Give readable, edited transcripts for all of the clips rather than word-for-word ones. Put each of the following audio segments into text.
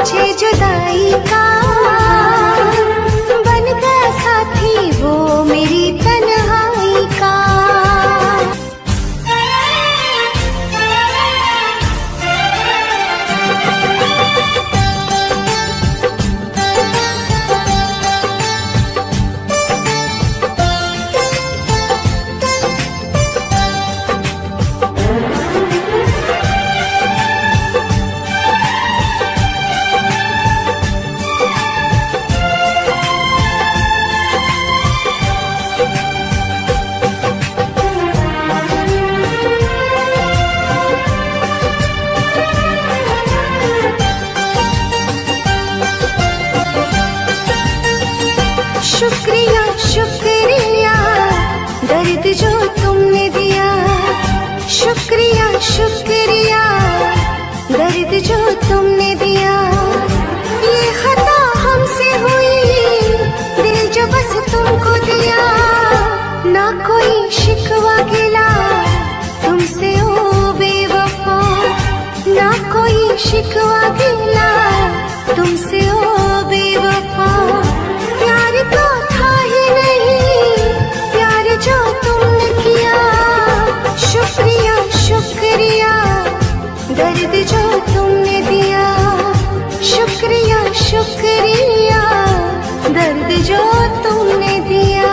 मुझे जुदाई का, बन गया साथी वो मेरी तन्हाई का। शुक्रिया शुक्रिया दर्द जो तुमने दिया, शुक्रिया शुक्रिया दर्द जो तुमने दिया। ये खता हमसे हुई, दिल जो बस तुमको दिया। ना कोई शिकवा गिला तुमसे ओ बेवफा, ना कोई शिकवा गिला तुमसे ओ बेवफा। प्यार तो था ही नहीं, प्यार जो तुमने किया। शुक्रिया शुक्रिया दर्द जो तुमने दिया, शुक्रिया शुक्रिया दर्द जो तुमने दिया।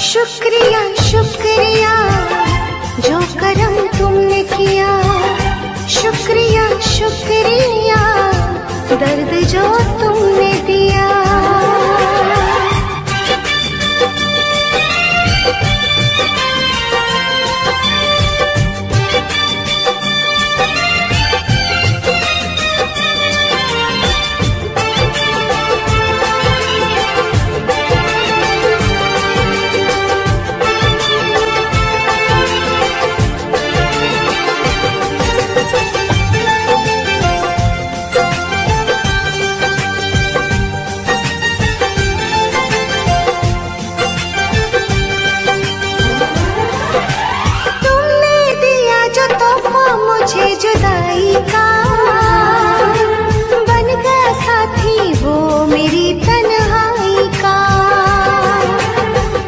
शुक्रिया शुक्रिया जो करम तुमने किया, शुक्रिया शुक्रिया दर्द जो तुमने दिया। मुझे जुदाई का, बन गया साथी वो मेरी तन्हाई का।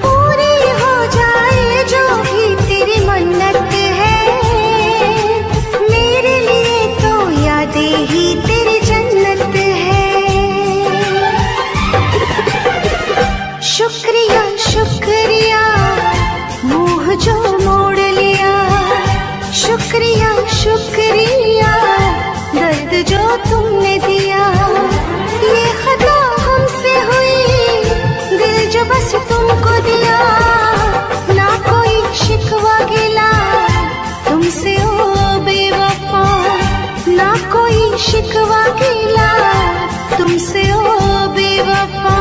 पूरी हो जाए जो भी तेरी मन्नत है, मेरे लिए तो यादें ही तेरी जन्नत है। शुक्रिया शुक्रिया मुँह जो मोड़ लिया, शुक्रिया शुक्रिया दर्द जो तुमने दिया। ये खता हमसे हुई, दिल जो बस तुमको दिया। ना कोई शिकवा गिला तुमसे ओ बेवफा, ना कोई शिकवा गिला तुमसे ओ बेवफा।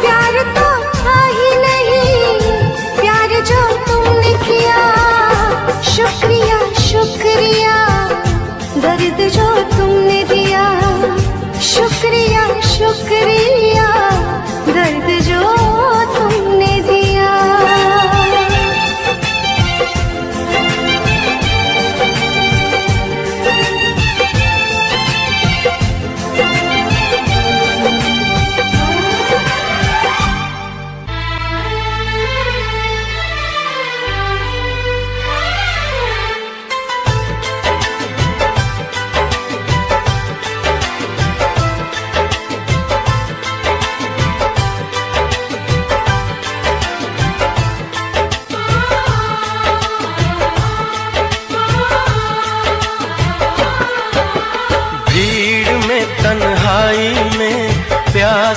प्यार तो था ही नहीं, प्यार जो तुमने किया। शुक्रिया शुक्रिया दर्द जो तुमने दिया, शुक्रिया शुक्रिया दर्द जो तुमने दिया।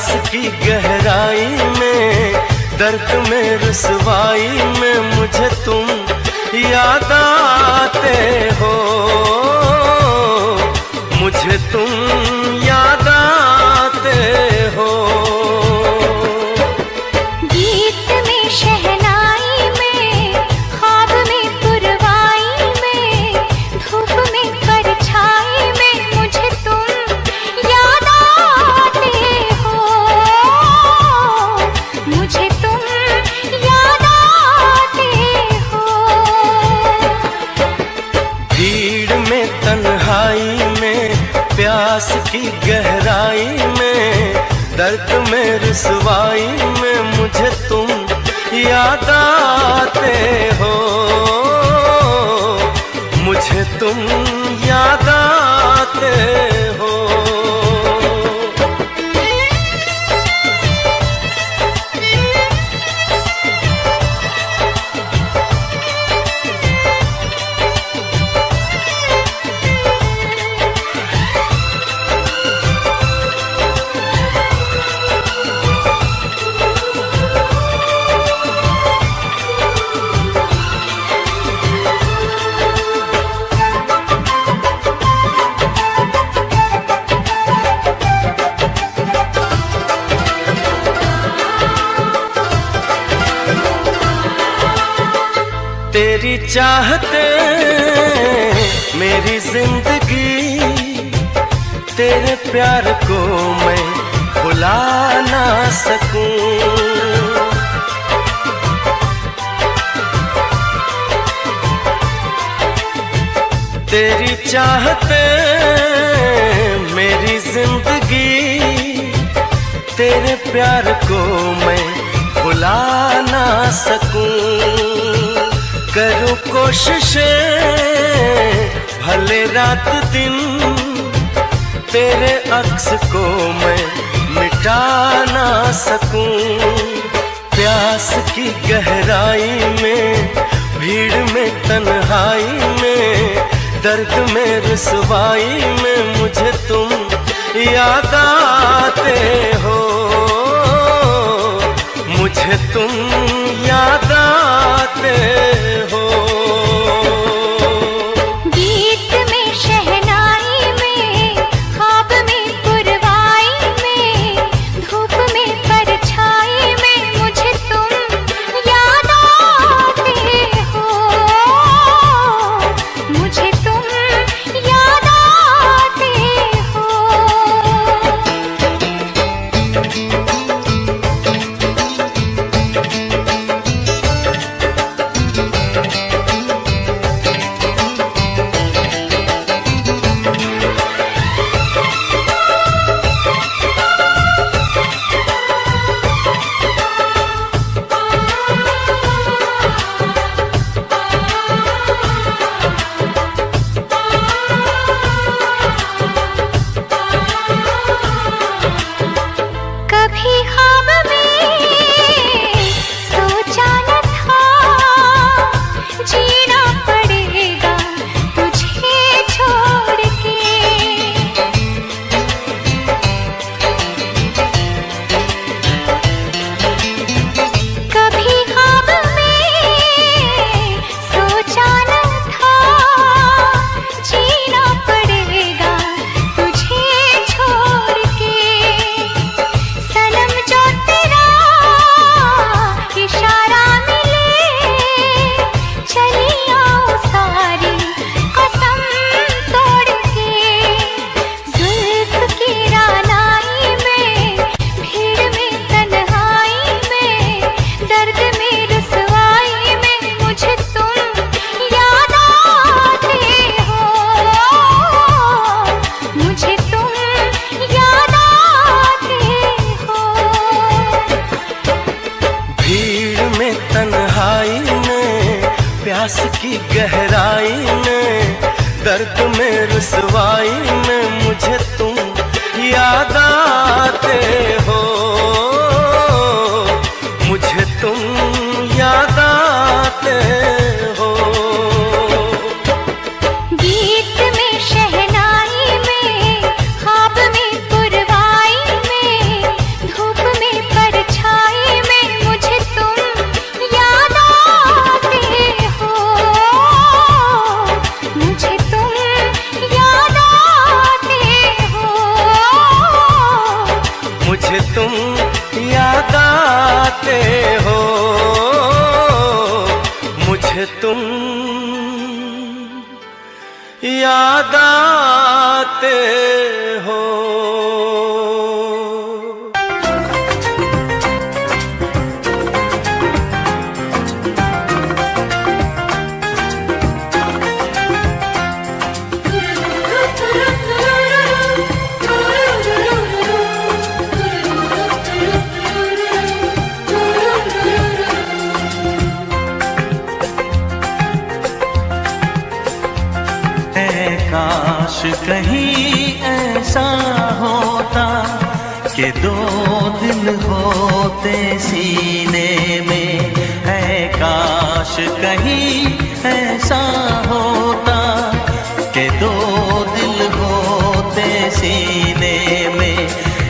प्यास की गहराई में, दर्द में रुसवाई में मुझे तुम याद आते हो, मुझे तुम याद आते हो। गीत में शहनाई में, ख्वाब में पुरवाई में, धूप में परछाई में मुझे तुम याद आते हो, मुझे तुम याद आते हो। भीड़ में तन्हाई में, प्यास की गहराई में, दर्द में रुसवाई में मुझे तुम याद आते हो, मुझे तुम याद आते हो। तेरी चाहते मेरी जिंदगी, तेरे प्यार को मैं भुला ना सकूं। तेरी चाहते मेरी जिंदगी, तेरे प्यार को मैं भुला ना सकूं। करूं कोशिशें भले रात दिन, तेरे अक्स को मैं मिटा ना सकूं। प्यास की गहराई में, भीड़ में तन्हाई में, दर्द में रुसवाई में मुझे तुम याद आते हो, मुझे तुम याद आते हो। गीत में शहनाई में, ख्वाब में पुरवाई में, धूप में परछाई में मुझे तुम याद आते हो, मुझे तुम याद आते हो। कभी ख्वाब में सोचा न था, जीना पड़ेगा तुझे छोड़ के। कभी ख्वाब में सोचा न था, जीना पड़ेगा तुझे छोड़ के। सनम जो तेरा इशारा मिले, चली आओ सारी कसम तोड़ के। जुल्फ की रानाई में, भीड़ में तन्हाई में, दर्द में रुसवाई में मुझे तुम याद आते हो, मुझे तुम याद आते हो। भीड़ में तन्हाई में, प्यास की गहराई में, दर्द में रुसवाई में मुझे तुम याद आते हो, मुझे तुम याद आते हो। गीत में शहनाई में, ख्वाब में पुरवाई में, हो। काश कहीं ऐसा होता कि दो दिल होते सीने में, है काश कहीं ऐसा होता कि दो दिल होते सीने में।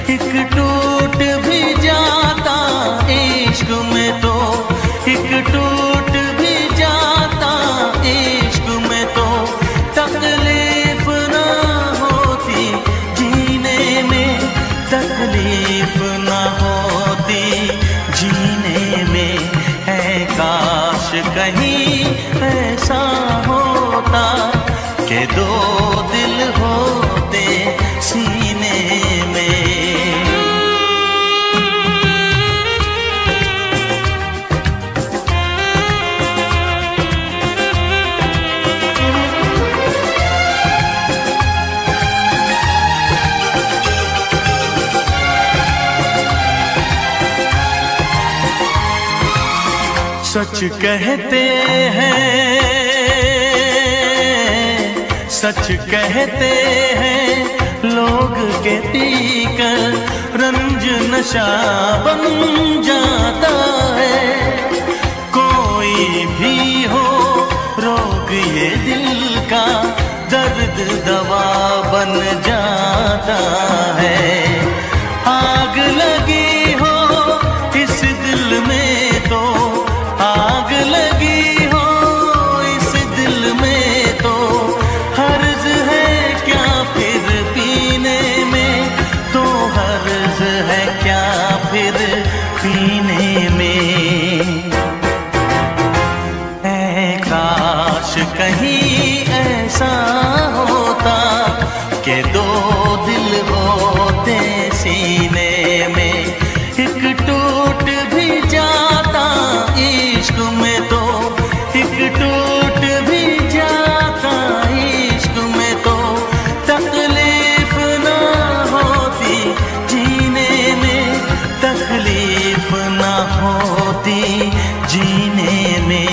एक टूट भी जाता इश्क में तो, एक टूट भी जाता इश्क में तो, तकलीफ ना होती जीने में, तकलीफ ना होती जीने में। है काश कहीं ऐसा होता कि दो दिल होते सीने में। सच कहते हैं, सच कहते हैं लोग के पीकर रंज नशा बन जाता है। कोई भी हो रोग ये दिल का, दर्द दवा बन जाता है। आग लगी हो इस दिल में तो, आग लगी हो इस दिल में तो, हर्ज है क्या फिर पीने में, तो हर्ज है क्या फिर पीने में। ऐ काश कहीं ऐसा होता कि दो दिल होते सीने में। एक टूट भी जाता इश्क में तो, एक टूट भी जाता इश्क में तो, तकलीफ ना होती जीने में, तकलीफ ना होती जीने में।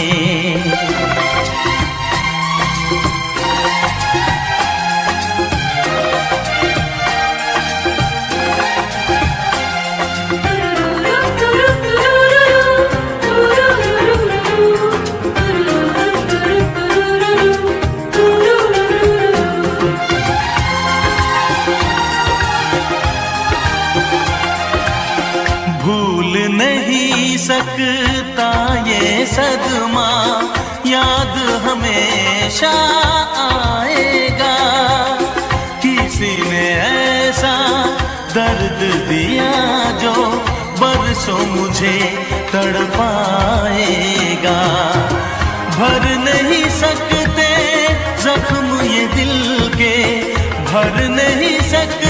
भूल नहीं सकता ये सदमा, याद हमेशा आएगा। किसी ने ऐसा दर्द दिया जो बरसों मुझे तड़पाएगा। भर नहीं सकते जख्म ये दिल के, भर नहीं सकते